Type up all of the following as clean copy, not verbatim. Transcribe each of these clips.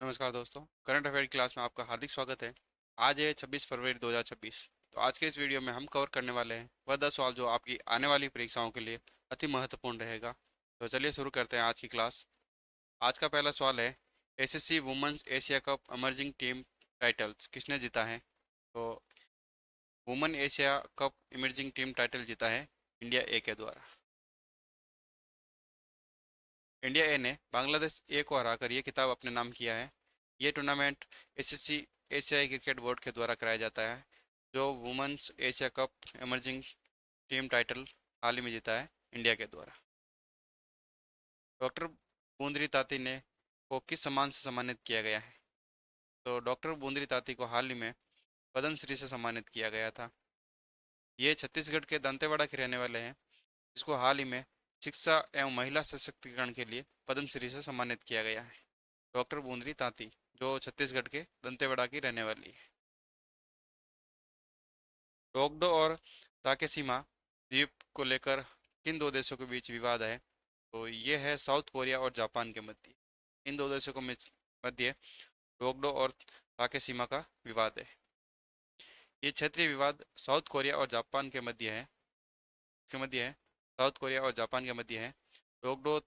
नमस्कार दोस्तों, current affair class में आपका हार्दिक स्वागत है। आज है 26 फरवरी 2026। तो आज के इस वीडियो में हम कवर करने वाले हैं वह 10 सवाल जो आपकी आने वाली परीक्षाओं के लिए अति महत्वपूर्ण रहेगा। तो चलिए शुरू करते हैं आज की क्लास। आज का पहला सवाल है, SSC women's Asia cup emerging team titles किसने जीता है? तो women Asia cup emerging team title जीता है इंडिया ए के द्वारा। इंडिया ए ने बांग्लादेश ए को हराकर ये खिताब अपने नाम किया है। ये टूर्नामेंट एसएससी एशियाई क्रिकेट बोर्ड के द्वारा कराया जाता है, जो women's Asia cup emerging team title हाल ही में जीता है इंडिया के द्वारा। डॉक्टर बूंदरी ताती ने को किस सम्मान से सम्मानित किया गया है? तो डॉक्टर बूंदरी ताती को हाल ही में पद्मश्री से सम्मानित किया गया था। ये छत्तीसगढ़ के दंतेवाड़ा के रहने वाले हैं, जिसको हाल ही में शिक्षा एवं महिला सशक्तिकरण के लिए पद्मश्री से सम्मानित किया गया है। डॉक्टर बूंदरी तांती, जो छत्तीसगढ़ के दंतेवाड़ा की रहने वाली है। डोगडो और ताकेसीमा द्वीप को लेकर किन दो देशों के बीच विवाद है? तो ये है साउथ कोरिया और जापान के मध्य। इन दो देशों के मध्य डोगडो और ताकेसीमा का विवाद है। ये क्षेत्रीय विवाद साउथ कोरिया और जापान के मध्य है। साउथ कोरिया और जापान के मध्य है, डोगडो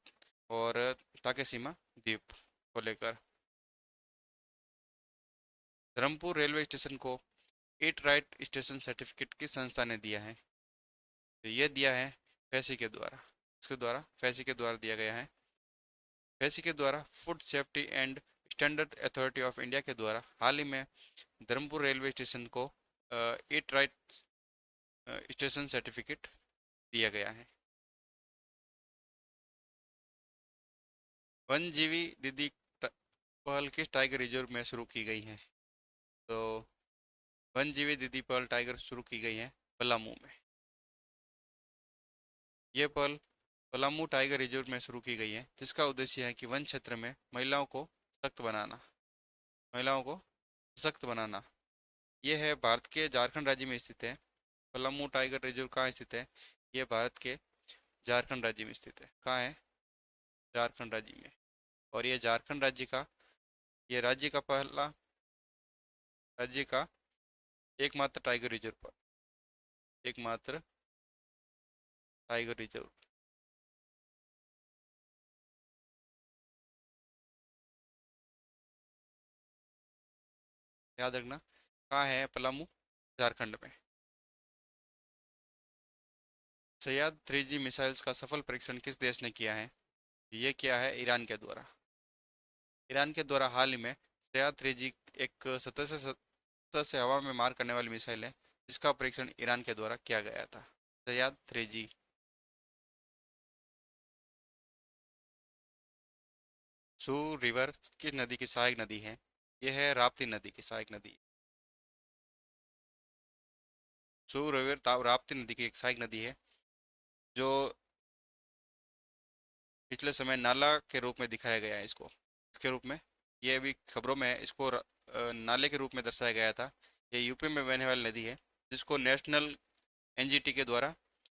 और ताकेसीमा द्वीप को लेकर। धर्मपुर रेलवे स्टेशन को ईट राइट स्टेशन सर्टिफिकेट किस संस्था ने दिया है? तो ये दिया है फैसी के द्वारा। इसके द्वारा फैसी के द्वारा दिया गया है। फैसी के द्वारा food safety and standard authority of India के द्वारा हाल ही में धर्मपुर रेलवे स्टेशन को ईट राइट स्टेशन सर्टिफिकेट दिया गया है। वनजीवी दीदी पहल किस टाइगर रिजर्व में शुरू की गई है? तो वनजीवी दीदी पहल टाइगर शुरू की गई है पलामू में। ये पहल पलामू टाइगर रिजर्व में शुरू की गई है, जिसका उद्देश्य है कि वन क्षेत्र में महिलाओं को सशक्त बनाना। यह है भारत के झारखंड राज्य में स्थित है। पलामू टाइगर रिजर्व कहाँ स्थित है? ये भारत के झारखंड राज्य में स्थित है। कहाँ है? झारखंड राज्य में। और ये झारखंड राज्य का पहला राज्य का एकमात्र टाइगर रिजर्व पर एकमात्र टाइगर रिजर्व। याद रखना, कहाँ है पलामू? झारखंड में। सयाद 3G मिसाइल्स का सफल परीक्षण किस देश ने किया है? ये किया है ईरान के द्वारा। ईरान के द्वारा हाल ही में सयाद 3G एक सतह से हवा में मार करने वाली मिसाइल है, जिसका परीक्षण ईरान के द्वारा किया गया था। सयाद 3G। सू रिवर किस नदी की सहायक नदी है? यह है राप्ती नदी की सहायक नदी। सू रिवर राप्ती नदी की एक सहायक नदी है, जो पिछले समय नाला के रूप में दिखाया गया है इसको। इसके रूप में ये अभी खबरों में है, इसको नाले के रूप में दर्शाया गया था। ये यूपी में बहने वाली नदी है, जिसको नेशनल एनजीटी के द्वारा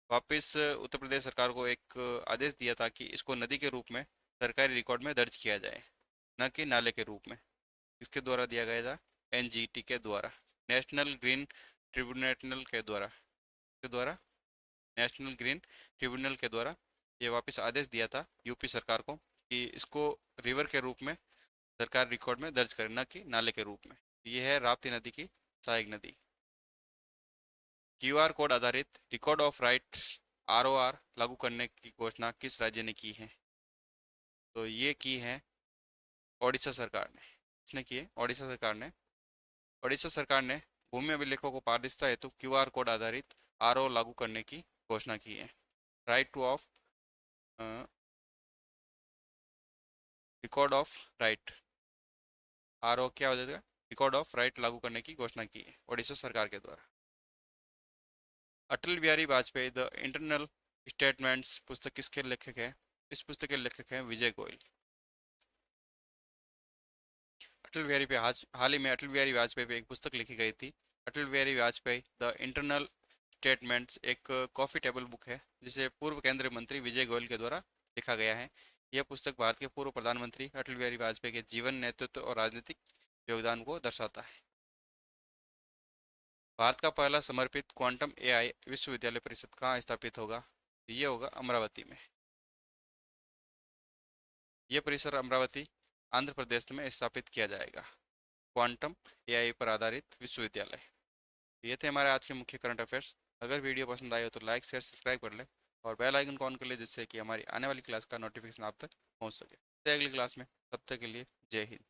वापस उत्तर प्रदेश सरकार को एक आदेश दिया था कि इसको नदी के रूप में सरकारी रिकॉर्ड में दर्ज किया जाए, न कि नाले के रूप में। इसके द्वारा दिया गया था, एनजीटी के द्वारा, नेशनल ग्रीन ट्रिब्यूनल के द्वारा नेशनल ग्रीन ट्रिब्यूनल के द्वारा ये वापस आदेश दिया था यूपी सरकार को कि इसको रिवर के रूप में सरकार रिकॉर्ड में दर्ज करे, न कि नाले के रूप में। ये है राप्ती नदी की सहायक नदी। क्यूआर कोड आधारित रिकॉर्ड ऑफ राइट आरओआर लागू करने की घोषणा किस राज्य ने की है? तो ये की है ओडिशा सरकार ने। किसने की है? ओडिशा सरकार ने। ओडिशा सरकार ने भूमि अभिलेखों को पारदर्शिता हेतु क्यूआर कोड आधारित आरओ लागू करने की घोषणा की है। Right two of record of right, RO क्या हो जाएगा? रिकॉर्ड ऑफ राइट लागू करने की घोषणा की है ओडिशा सरकार के द्वारा। Atal Bihari Vajpayee the internal statements पुस्तक किसके लेखक है? इस पुस्तक के लेखक हैं विजय गोयल। हाल ही में अटल बिहारी वाजपेयी पे एक पुस्तक लिखी गई थी, Atal Bihari Vajpayee the internal statements. एक कॉफ़ी टेबल बुक है, जिसे पूर्व केंद्रीय मंत्री विजय गोयल के द्वारा लिखा गया है। यह पुस्तक भारत के पूर्व प्रधानमंत्री अटल बिहारी वाजपेयी के जीवन, नेतृत्व और राजनीतिक योगदान को दर्शाता है। भारत का पहला समर्पित क्वांटम एआई विश्वविद्यालय परिषद कहाँ स्थापित होगा? ये होगा अमरावती में। यह परिसर अमरावती, आंध्र प्रदेश में स्थापित किया जाएगा। क्वांटम एआई पर आधारित विश्वविद्यालय। ये थे हमारे आज के मुख्य करंट अफेयर्स। अगर वीडियो पसंद आए हो तो लाइक शेयर सब्सक्राइब कर ले और बेल आइकन को ऑन कर ले, जिससे कि हमारी आने वाली क्लास का नोटिफिकेशन आप तक पहुंच सके। अगली क्लास में, तब तक के लिए जय हिंद।